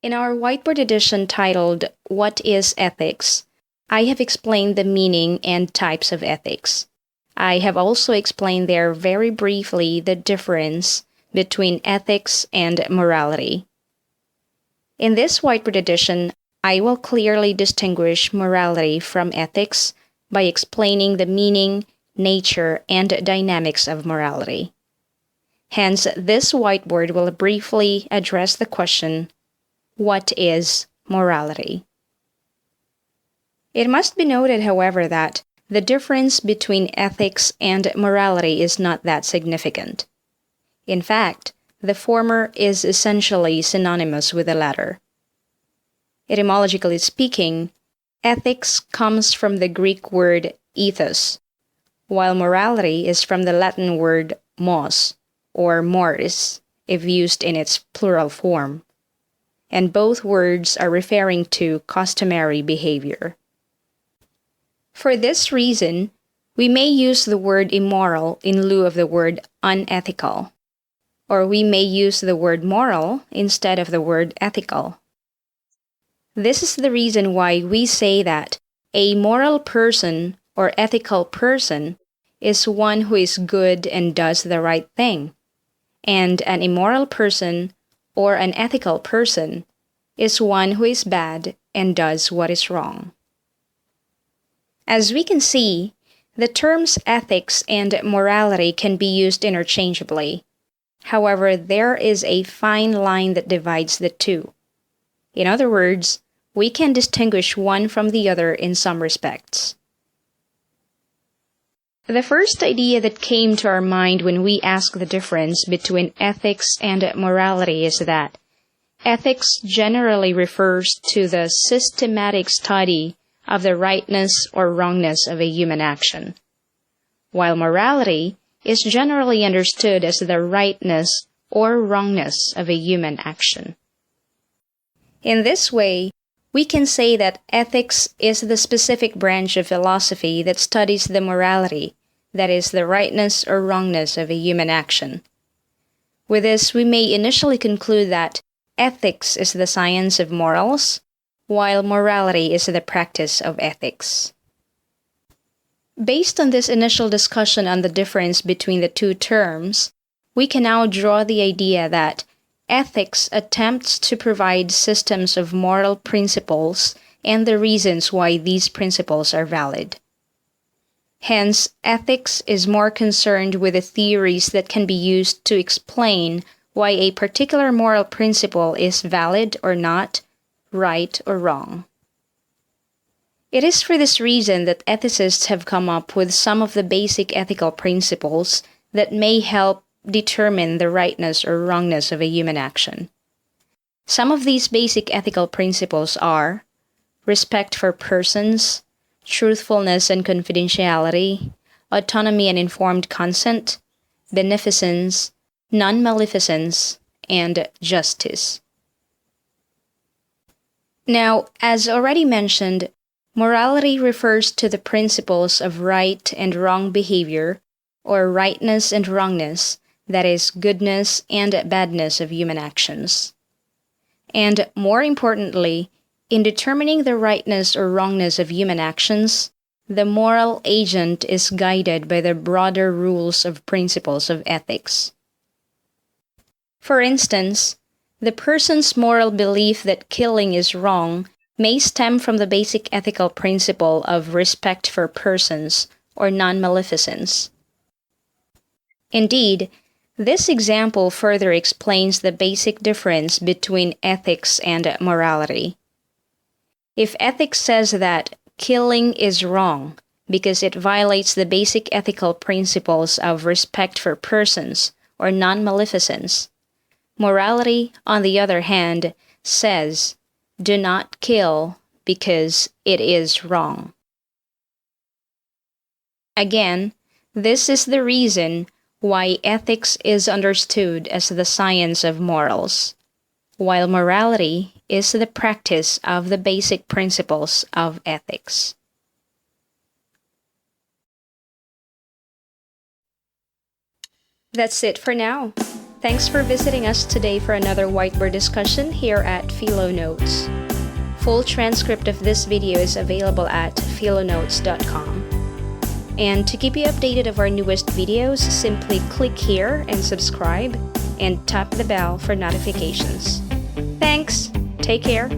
In our whiteboard edition titled, What is Ethics?, I have explained the meaning and types of ethics. I have also explained there very briefly the difference between ethics and morality. In this whiteboard edition, I will clearly distinguish morality from ethics by explaining the meaning, nature, and dynamics of morality. Hence, this whiteboard will briefly address the question, what is morality? It must be noted, however, that the difference between ethics and morality is not that significant. In fact, the former is essentially synonymous with the latter. Etymologically speaking, ethics comes from the Greek word ethos, while morality is from the Latin word mos, or mores, if used in its plural form. And both words are referring to customary behavior. For this reason, we may use the word immoral in lieu of the word unethical, or we may use the word moral instead of the word ethical. This is the reason why we say that a moral person or ethical person is one who is good and does the right thing, and an immoral person or an ethical person is one who is bad and does what is wrong. As we can see, the terms ethics and morality can be used interchangeably. However, there is a fine line that divides the two. In other words, we can distinguish one from the other in some respects. The first idea that came to our mind when we ask the difference between ethics and morality is that ethics generally refers to the systematic study of the rightness or wrongness of a human action, while morality is generally understood as the rightness or wrongness of a human action. In this way, we can say that ethics is the specific branch of philosophy that studies the morality, that is, the rightness or wrongness of a human action. With this, we may initially conclude that ethics is the science of morals, while morality is the practice of ethics. Based on this initial discussion on the difference between the two terms, we can now draw the idea that ethics attempts to provide systems of moral principles and the reasons why these principles are valid. Hence, ethics is more concerned with the theories that can be used to explain why a particular moral principle is valid or not, right or wrong. It is for this reason that ethicists have come up with some of the basic ethical principles that may help determine the rightness or wrongness of a human action. Some of these basic ethical principles are respect for persons, truthfulness and confidentiality, autonomy and informed consent, beneficence, non-maleficence, and justice. Now, as already mentioned, morality refers to the principles of right and wrong behavior, or rightness and wrongness, that is, goodness and badness of human actions. And more importantly, in determining the rightness or wrongness of human actions, the moral agent is guided by the broader rules of principles of ethics. For instance, the person's moral belief that killing is wrong may stem from the basic ethical principle of respect for persons or non-maleficence. Indeed, this example further explains the basic difference between ethics and morality. If ethics says that killing is wrong because it violates the basic ethical principles of respect for persons or non-maleficence, morality, on the other hand, says, do not kill because it is wrong. Again, this is the reason why ethics is understood as the science of morals, while morality is the practice of the basic principles of ethics. That's it for now. Thanks for visiting us today for another whiteboard discussion here at PHILO-notes. Full transcript of this video is available at PHILO-notes.com. And to keep you updated of our newest videos, simply click here and subscribe and tap the bell for notifications. Thanks! Take care!